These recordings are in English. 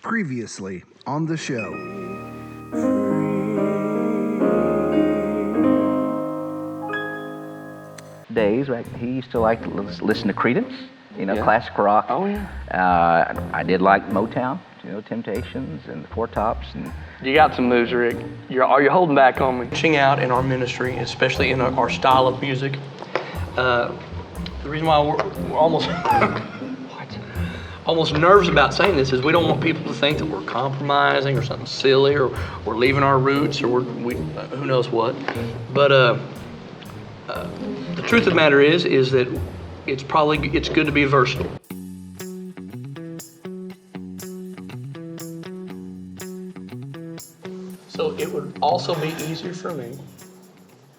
Previously on the show. Days, right? He used to like to listen to Creedence, classic rock. Oh, yeah. I did like Motown, Temptations and the Four Tops. And You got some moves, Rick. Are you holding back on me? Reaching out in our ministry, especially in our style of music, the reason why we're almost almost nervous about saying this is we don't want people to think that we're compromising or something silly or we're leaving our roots or we who knows what. But the truth of the matter is that it's good to be versatile. So it would also be easier for me,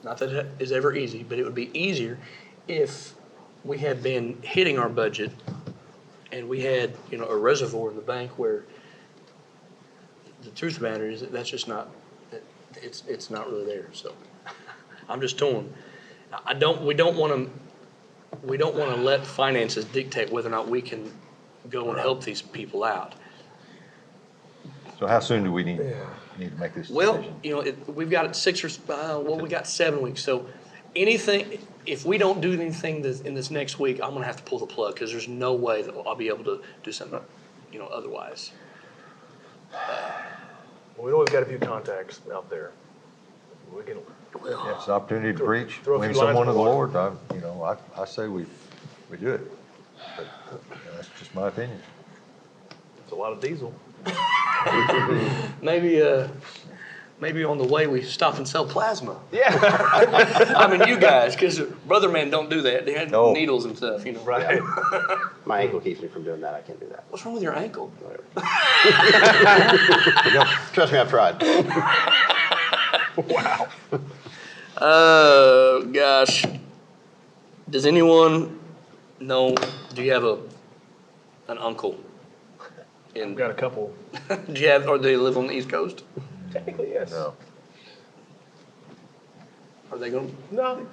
not that it is ever easy, but it would be easier if we had been hitting our budget and we had, a reservoir in the bank where the truth of the matter is that that's just not, it's not really there. So I'm just torn. We don't want to let finances dictate whether or not we can go and help these people out. So how soon do we need to make this decision? Well, we've got we got 7 weeks. So if we don't do anything in this next week, I'm going to have to pull the plug because there's no way that I'll be able to do something, otherwise. Well, we know we've got a few contacts out there. We can. Yeah, it's an opportunity to preach, throw a win few lines someone to in the the Lord. I say we do it. But that's just my opinion. It's a lot of diesel. Maybe on the way we stop and sell plasma. Yeah. I mean, you guys, because brother man don't do that. They had No. needles and stuff, Right. My ankle keeps me from doing that. I can't do that. What's wrong with your ankle? Trust me, I've tried. Wow. Oh, gosh. Does anyone know, do you have an uncle? I've got a couple. Or do they live on the East Coast? Technically, yes. No. Are they going to? No.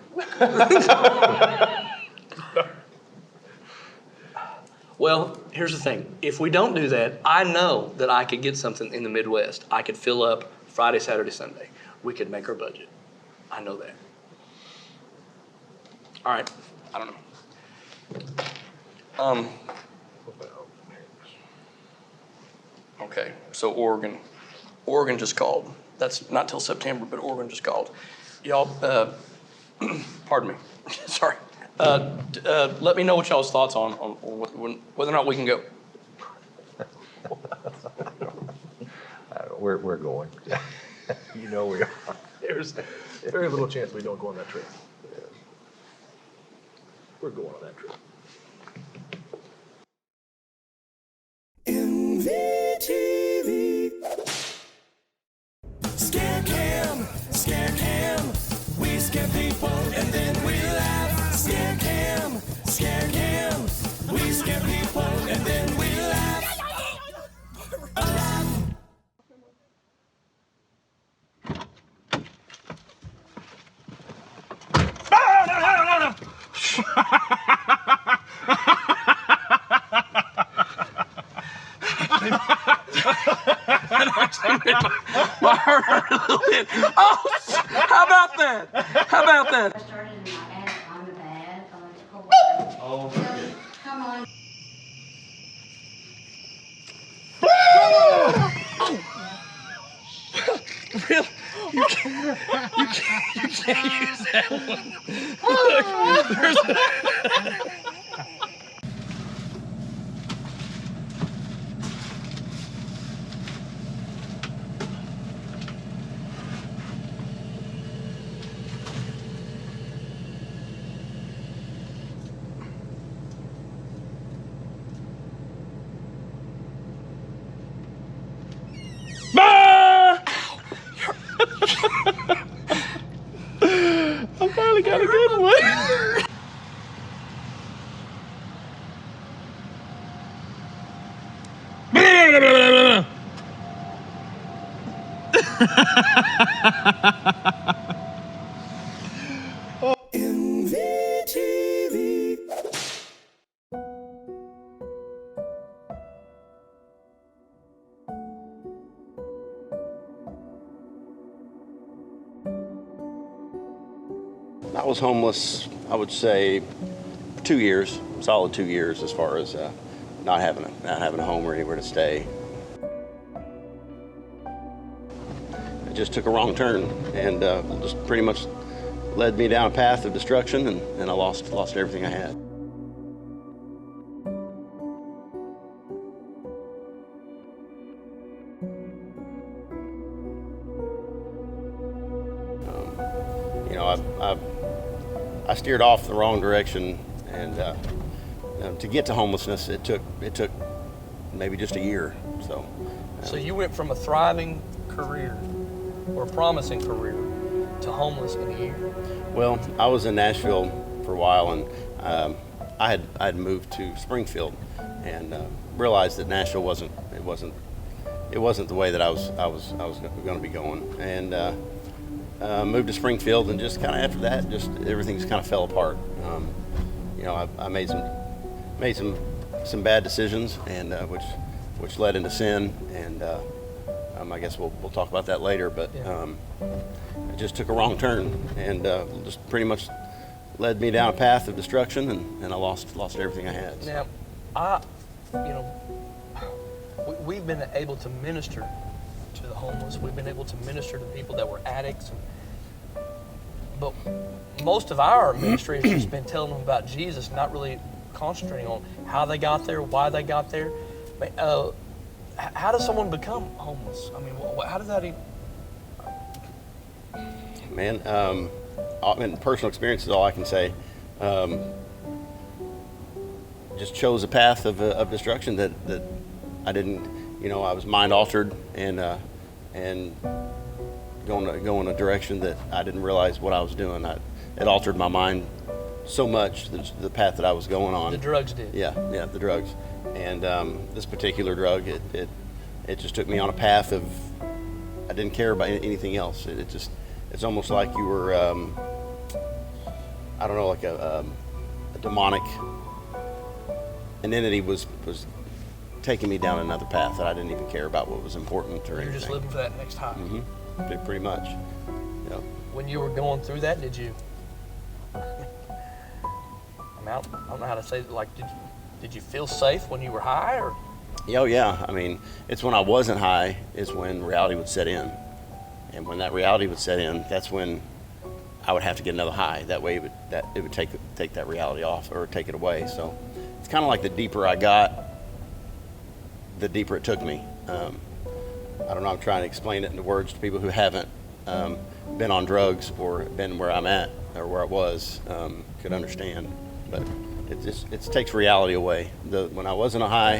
Well, here's the thing. If we don't do that, I know that I could get something in the Midwest. I could fill up Friday, Saturday, Sunday. We could make our budget. I know that. All right. I don't know. Okay, so Oregon just called. That's not till September, but Oregon just called. Y'all, pardon me, sorry. Let me know what y'all's thoughts on whether or not we can go. We're going. We are. There's very little chance we don't go on that trip. Yeah. We're going on that trip. NVTV. Scare cam, we scare people and then we laugh. Scare cam, we scare people and then we laugh. My heart hurt a little bit. Oh, how about that? I started in my attic on the bed. Oh, come on. Really? You can't use that one. Look, there's I finally got a good one. NVTV. was homeless, I would say 2 years, solid 2 years, as far as not having a home or anywhere to stay. It just took a wrong turn and just pretty much led me down a path of destruction, and I lost everything I had. You know, I steered off the wrong direction, and to get to homelessness, it took maybe just a year. So you went from a thriving career or a promising career to homeless in a year. Well, I was in Nashville for a while, and I had moved to Springfield, and realized that Nashville wasn't the way that I was going to be going, and moved to Springfield, and just kind of after that, just everything just kind of fell apart. You know, I made some bad decisions, and which led into sin, and I guess we'll talk about that later. But it just took a wrong turn, and just pretty much led me down a path of destruction, and I lost everything I had. So. Now, we've been able to minister to the homeless. We've been able to minister to people that were addicts. But most of our ministry has just been telling them about Jesus, not really concentrating on how they got there, why they got there. How does someone become homeless? I mean, how does that even... Man, in personal experience is all I can say. Just chose a path of destruction that I didn't, I was mind altered and going a direction that I didn't realize what I was doing. It altered my mind so much, the path that I was going on. The drugs did. Yeah, the drugs. And this particular drug, it just took me on a path of, I didn't care about anything else. It's almost like you were, I don't know, like a demonic, an entity was taking me down another path that I didn't even care about what was important or anything. You're just living for that next high. Mm-hmm. Pretty much. Yep. When you were going through that, did you? I don't know how to say it. Like, did you feel safe when you were high, or? Oh yeah. I mean, it's when I wasn't high is when reality would set in, and when that reality would set in, that's when I would have to get another high. That way, it would take that reality off or take it away. So it's kind of like the deeper I got, the deeper it took me. I don't know, I'm trying to explain it in words to people who haven't been on drugs or been where I'm at or where I was, could understand. But it takes reality away. When I wasn't a high,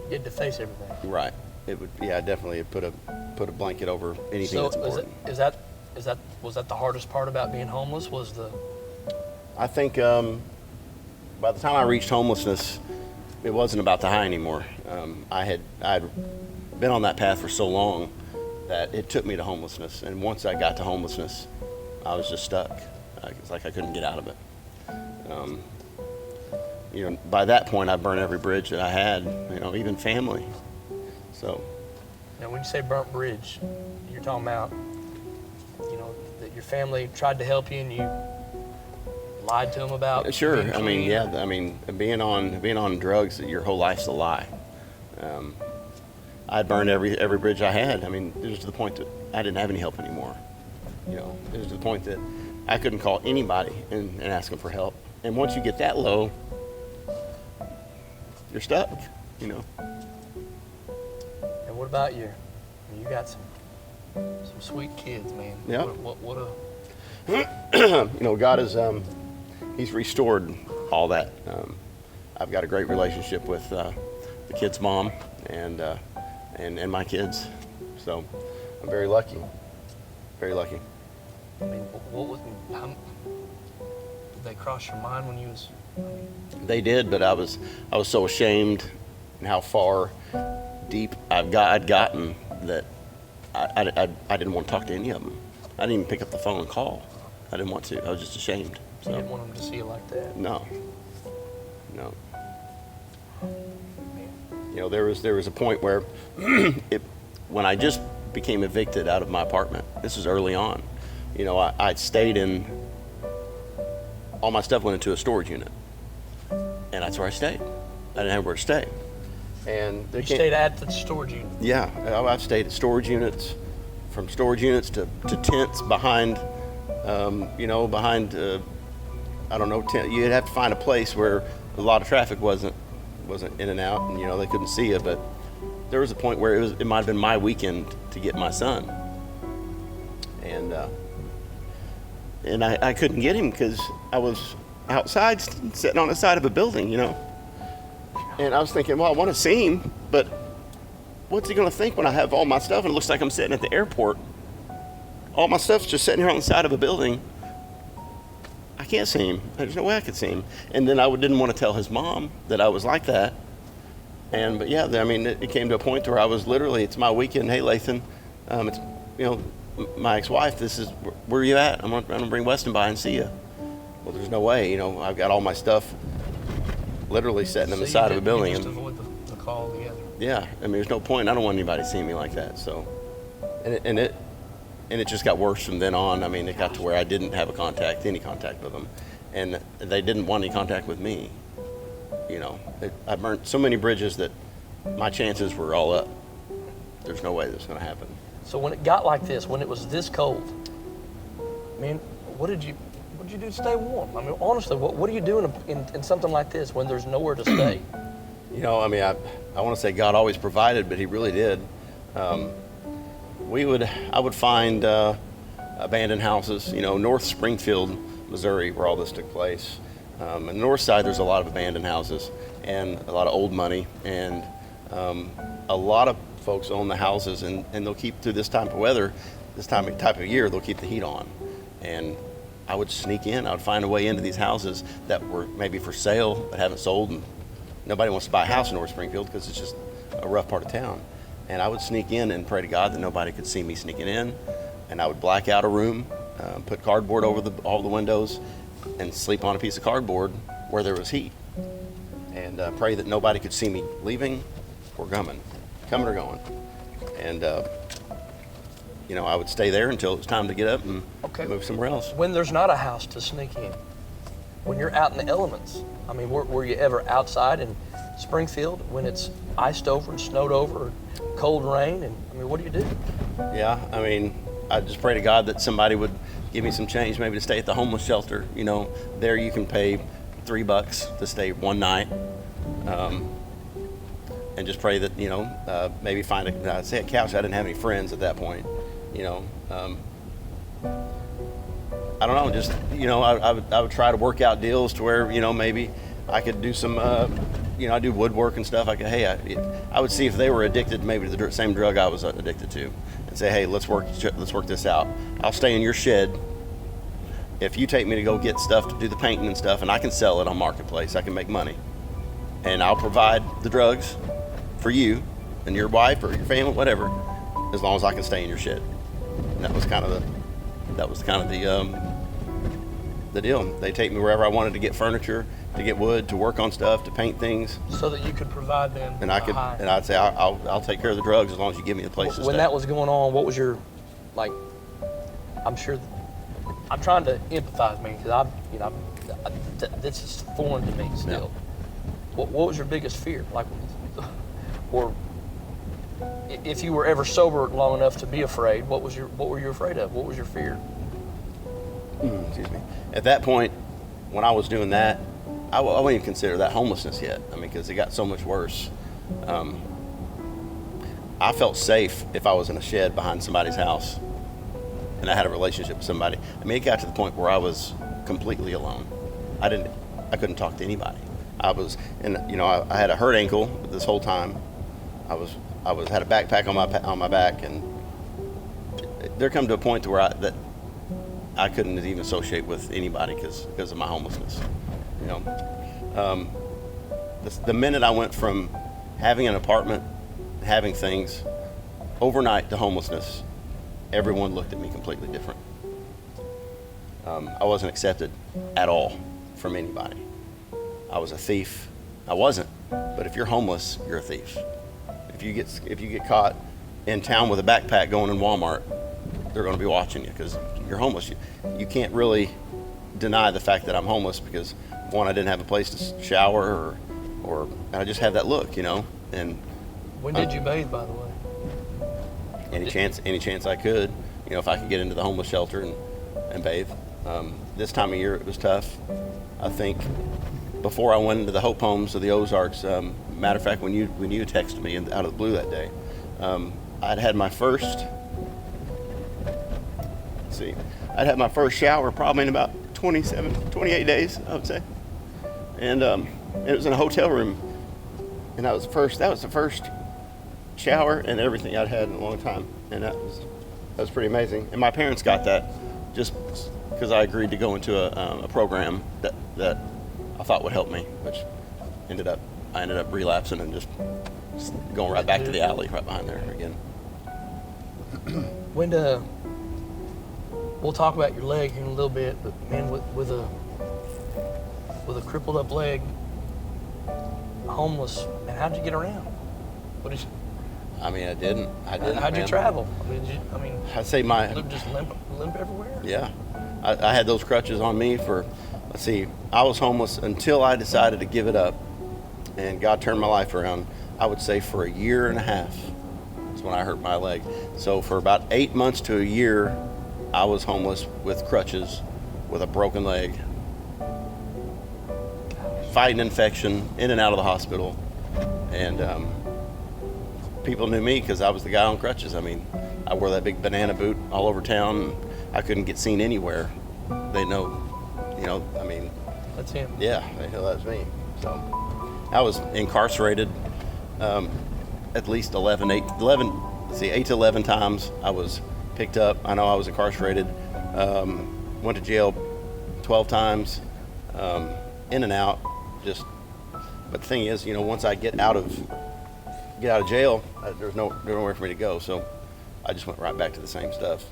you had to face everything. Right. It would, definitely it put a blanket over anything that's important. Was that the hardest part about being homeless? I think by the time I reached homelessness, it wasn't about the high anymore. I'd been on that path for so long that it took me to homelessness. And once I got to homelessness, I was just stuck. It's like I couldn't get out of it. By that point, I burned every bridge that I had, even family. So. Now, when you say burnt bridge, you're talking about, that your family tried to help you and you lied to them about. Sure. Being on drugs, your whole life's a lie. I burned every bridge I had. It was to the point that I didn't have any help anymore. It was to the point that I couldn't call anybody and ask them for help. And once you get that low, you're stuck. And what about you? You got some sweet kids, man. Yeah. What God is, He's restored all that. I've got a great relationship with the kid's mom and my kids. So I'm very lucky. Very lucky. Did they cross your mind when you was? They did, but I was so ashamed and how far deep I'd gotten that I didn't want to talk to any of them. I didn't even pick up the phone and call. I didn't want to. I was just ashamed. So. You didn't want them to see you like that. No. There was a point where when I just became evicted out of my apartment. This was early on. I'd stayed in all my stuff went into a storage unit, and that's where I stayed. I didn't have where to stay. And You stayed at the storage unit. Yeah, I've stayed at storage units, from storage units to tents behind, behind, I don't know, tent. You'd have to find a place where a lot of traffic wasn't in and out, and they couldn't see you. But there was a point where it might have been my weekend to get my son, and I couldn't get him because I was outside sitting on the side of a building, And I was thinking, well, I want to see him, but what's he going to think when I have all my stuff and it looks like I'm sitting at the airport? All my stuff's just sitting here on the side of a building. I can't see him. There's no way I could see him. And then I didn't want to tell his mom that I was like that. But yeah, it came to a point where I was literally, it's my weekend. Hey, Lathan, it's, my ex-wife, where are you at? I'm going to bring Weston by and see you. Well, there's no way, I've got all my stuff literally sitting on the side of a building. You just avoid the call together. Yeah, there's no point. I don't want anybody seeing me like that. So, and it just got worse from then on. It got to where I didn't have any contact with them, and they didn't want any contact with me. I burnt so many bridges that my chances were all up. There's no way that's going to happen. So when it got like this, when it was this cold, what did you do to stay warm? Honestly, what do you do in something like this when there's nowhere to stay? I want to say God always provided, but He really did. I would find abandoned houses, North Springfield, Missouri, where all this took place. On the north side, there's a lot of abandoned houses and a lot of old money, and a lot of folks own the houses, and they'll keep, through this type of weather, type of year, they'll keep the heat on. And I would sneak in. I would find a way into these houses that were maybe for sale but haven't sold, and nobody wants to buy a house in North Springfield because it's just a rough part of town. And I would sneak in and pray to God that nobody could see me sneaking in, and I would black out a room, put cardboard over all the windows, and sleep on a piece of cardboard where there was heat, and pray that nobody could see me leaving or coming or going. And I would stay there until it was time to get up and move somewhere else. When there's not a house to sneak in, when you're out in the elements, were you ever outside in Springfield when it's iced over and snowed over, or cold rain, and what do you do? Yeah, I just pray to God that somebody would give me some change, maybe to stay at the homeless shelter. There you can pay $3 to stay one night, and just pray that maybe find a couch. I didn't have any friends at that point. I don't know. Just I would try to work out deals to where maybe I could do some. I do woodwork and stuff. I would see if they were addicted maybe to the same drug I was addicted to, and say, hey, let's work this out. I'll stay in your shed if you take me to go get stuff to do the painting and stuff, and I can sell it on Marketplace. I can make money, and I'll provide the drugs for you and your wife or your family, whatever, as long as I can stay in your shed. And that was kind of the deal. They take me wherever I wanted to get furniture, to get wood, to work on stuff, to paint things. So that you could provide them. And I'd say I'll take care of the drugs as long as you give me the place to stay. When that was going on, what was your, I'm sure, I'm trying to empathize, because this is foreign to me still. Yeah. What was your biggest fear? Or if you were ever sober long enough to be afraid, what were you afraid of? What was your fear? Excuse me. At that point, when I was doing that, I wouldn't even consider that homelessness yet. Because it got so much worse. I felt safe if I was in a shed behind somebody's house and I had a relationship with somebody. It got to the point where I was completely alone. I couldn't talk to anybody. I had a hurt ankle this whole time. I had a backpack on my back, and there come to a point to where I couldn't even associate with anybody because of my homelessness. The minute I went from having an apartment, having things, overnight to homelessness, everyone looked at me completely different. I wasn't accepted at all from anybody. I was a thief. I wasn't, but if you're homeless, you're a thief. If you get caught in town with a backpack going in Walmart, they're going to be watching you because you're homeless. You can't really deny the fact that I'm homeless because, one, I didn't have a place to shower or I just have that look, and When did you bathe, by the way? any chance I could, if I could get into the homeless shelter and bathe. This time of year it was tough. I think before I went into the Hope Homes of the Ozarks, matter of fact, when you texted me out of the blue that day, I'd had my first shower probably in about 28 days, I would say. And it was in a hotel room, and that was the first shower and everything I'd had in a long time, and that was pretty amazing. And my parents got that just because I agreed to go into a program that I thought would help me, which I ended up relapsing and just going right back to the alley right behind there again. We'll talk about your leg here in a little bit, but man, with a crippled up leg, homeless, man, how'd you get around? I didn't. How'd you travel? I'd say just limp everywhere? Yeah. I had those crutches on me for, I was homeless until I decided to give it up, and God turned my life around. I would say for a year and a half is when I hurt my leg. So for about 8 months to a year, I was homeless with crutches, with a broken leg, fighting infection, in and out of the hospital, and people knew me because I was the guy on crutches. I wore that big banana boot all over town. And I couldn't get seen anywhere. They know, That's him. Yeah, they know that's me. So I was incarcerated at least 8 to 11 times. I was picked up. I know I was incarcerated. Went to jail 12 times, in and out. But the thing is, once I get out of jail, there's nowhere for me to go. So I just went right back to the same stuff.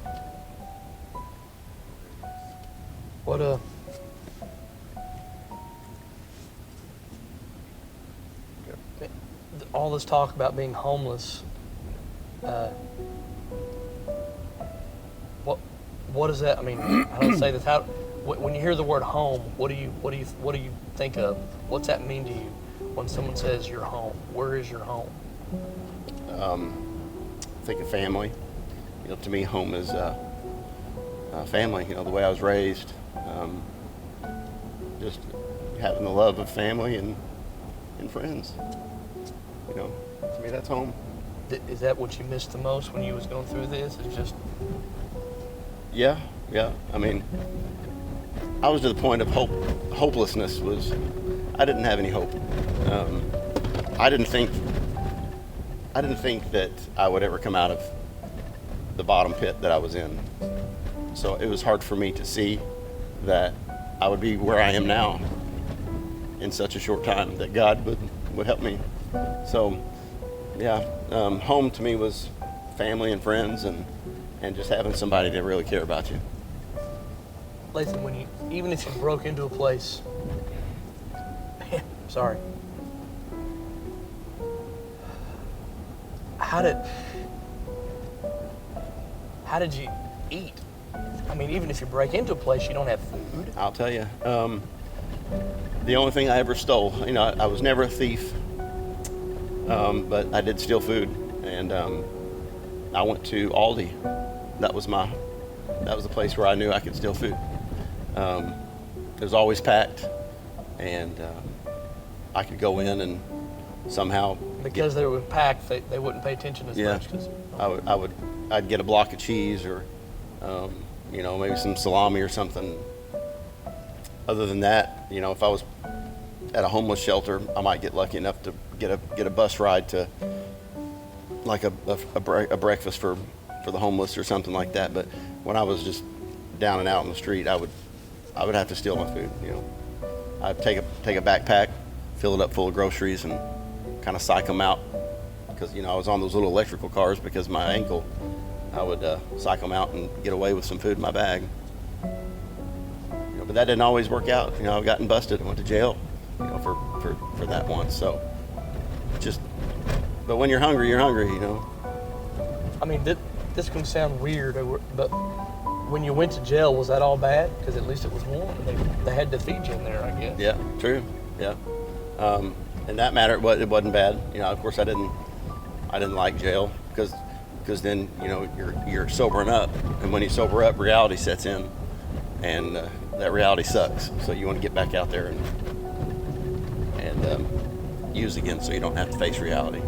All this talk about being homeless, what is that? I don't say this. When you hear the word home, what do you think of? What's that mean to you when someone says you're home? Where is your home? Think of family. To me, home is family. The way I was raised, just having the love of family and friends. To me, that's home. Is that what you missed the most when you was going through this? It's just. Yeah. I was to the point of hopelessness. I didn't have any hope. I didn't think that I would ever come out of the bottom pit that I was in. So it was hard for me to see that I would be where I am now in such a short time, that God would help me. So, yeah, home to me was family and friends and just having somebody that really care about you. Lathan, even if you broke into a place, sorry. How did you eat? Even if you break into a place, you don't have food. I'll tell you, the only thing I ever stole, I was never a thief, but I did steal food, and I went to Aldi. That was the place where I knew I could steal food. It was always packed, and I could go in and somehow. Because they were packed, they wouldn't pay attention as much. I'd get a block of cheese or, maybe some salami or something. Other than that, if I was at a homeless shelter, I might get lucky enough to get a bus ride to like a breakfast for the homeless or something like that. But when I was just down and out on the street, I would have to steal my food. I'd take a backpack, fill it up full of groceries, and kind of psych them out, because I was on those little electrical cars because of my ankle. I would psych them out and get away with some food in my bag. But that didn't always work out. I've gotten busted and went to jail, for that once. So but when you're hungry, you're hungry. This can sound weird, but when you went to jail, was that all bad? Because at least it was warm, and they had to feed you in there, I guess. Yeah, true. Yeah. In that matter, it wasn't bad. You know, of course, I didn't like jail because then you're sobering up, and when you sober up, reality sets in, and that reality sucks. So you want to get back out there and use again, so you don't have to face reality.